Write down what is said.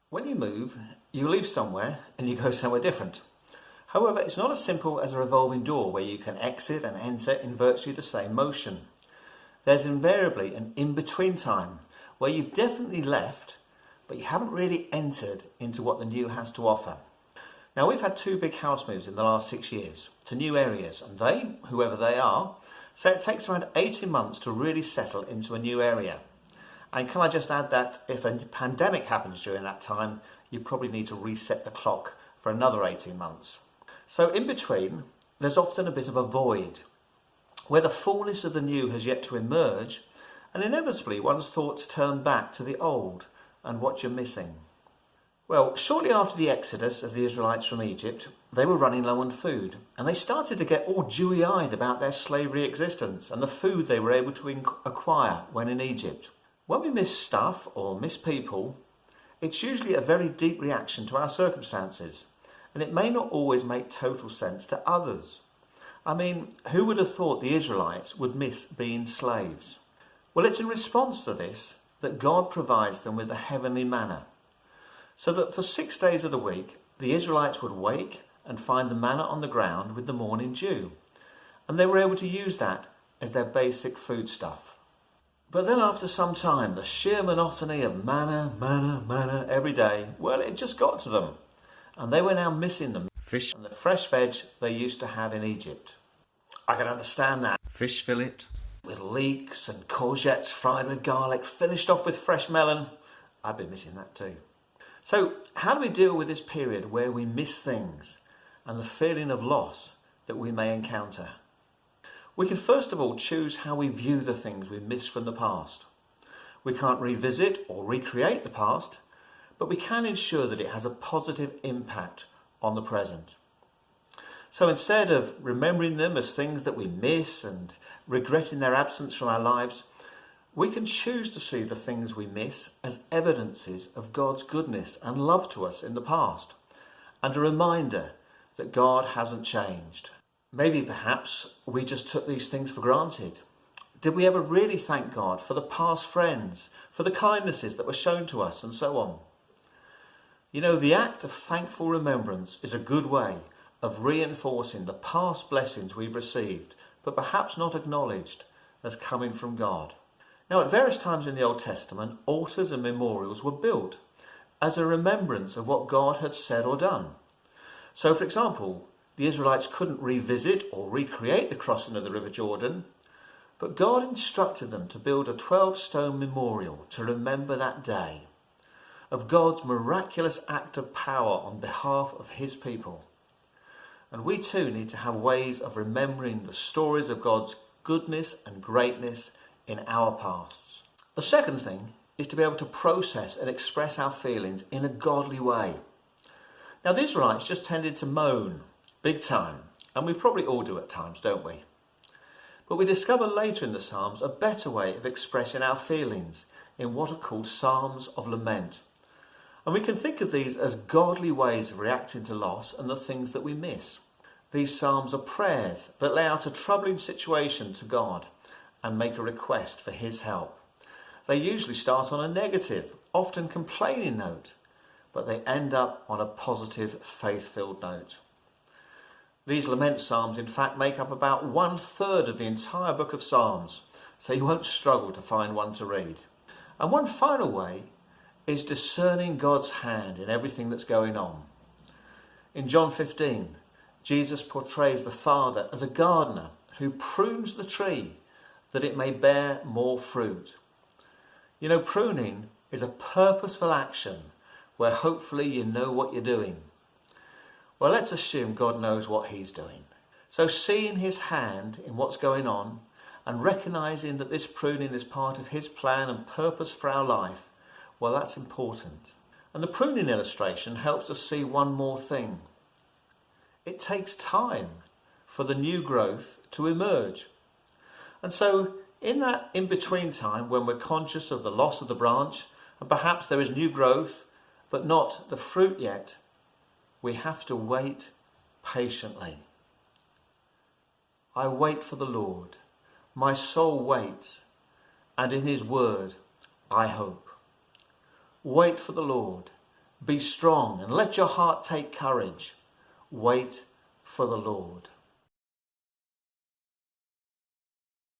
When you move, you leave somewhere and you go somewhere different. However, it's not as simple as a revolving door where you can exit and enter in virtually the same motion. There's invariably an in-between time where you've definitely left, but you haven't really entered into what the new has to offer. Now, we've had 2 big house moves in the last 6 years to new areas, and they, whoever they are, say it takes around 18 months to really settle into a new area. And can I just add that if a pandemic happens during that time, you probably need to reset the clock for another 18 months. So in between, there's often a bit of a void, where the fullness of the new has yet to emerge, and inevitably one's thoughts turn back to the old and what you're missing. Well, shortly after the exodus of the Israelites from Egypt, they were running low on food, and they started to get all dewy-eyed about their slavery existence and the food they were able to acquire when in Egypt. When we miss stuff or miss people, it's usually a very deep reaction to our circumstances, and it may not always make total sense to others. I mean, who would have thought the Israelites would miss being slaves? Well, it's in response to this that God provides them with the heavenly manna, so that for 6 days of the week, the Israelites would wake and find the manna on the ground with the morning dew, and they were able to use that as their basic foodstuff. But then after some time, the sheer monotony of manna every day, well, it just got to them. And they were now missing the fish and the fresh veg they used to have in Egypt. I can understand that. Fish fillet With leeks and courgettes fried with garlic, finished off with fresh melon. I've been missing that too. So how do we deal with this period where we miss things and the feeling of loss that we may encounter? We can first of all choose how we view the things we miss from the past. We can't revisit or recreate the past, but we can ensure that it has a positive impact on the present. So instead of remembering them as things that we miss and regretting their absence from our lives, we can choose to see the things we miss as evidences of God's goodness and love to us in the past, and a reminder that God hasn't changed. Maybe perhaps we just took these things for granted. Did we ever really thank God for the past friends, for the kindnesses that were shown to us, and so on? You know, the act of thankful remembrance is a good way of reinforcing the past blessings we've received, but perhaps not acknowledged as coming from God. Now, at various times in the Old Testament, altars and memorials were built as a remembrance of what God had said or done. So, for example, the Israelites couldn't revisit or recreate the crossing of the River Jordan, but God instructed them to build a 12-stone memorial to remember that day of God's miraculous act of power on behalf of his people. And we too need to have ways of remembering the stories of God's goodness and greatness in our pasts. The second thing is to be able to process and express our feelings in a godly way. Now, the Israelites just tended to moan big time, and we probably all do at times, don't we? But we discover later in the Psalms a better way of expressing our feelings in what are called Psalms of Lament. And we can think of these as godly ways of reacting to loss and the things that we miss. These psalms are prayers that lay out a troubling situation to God and make a request for his help. They usually start on a negative, often complaining note, but they end up on a positive, faith-filled note. These lament psalms, in fact, make up about 1/3 of the entire book of Psalms, so you won't struggle to find one to read. And one final way is discerning God's hand in everything that's going on. In John 15, Jesus portrays the Father as a gardener who prunes the tree that it may bear more fruit. You know, pruning is a purposeful action where hopefully you know what you're doing. Well, let's assume God knows what he's doing. So seeing his hand in what's going on and recognising that this pruning is part of his plan and purpose for our life, well, that's important. And the pruning illustration helps us see one more thing. It takes time for the new growth to emerge. And so in that in-between time when we're conscious of the loss of the branch and perhaps there is new growth but not the fruit yet, we have to wait patiently. I wait for the Lord. My soul waits, and in his word I hope. Wait for the Lord. Be strong and let your heart take courage. Wait for the Lord.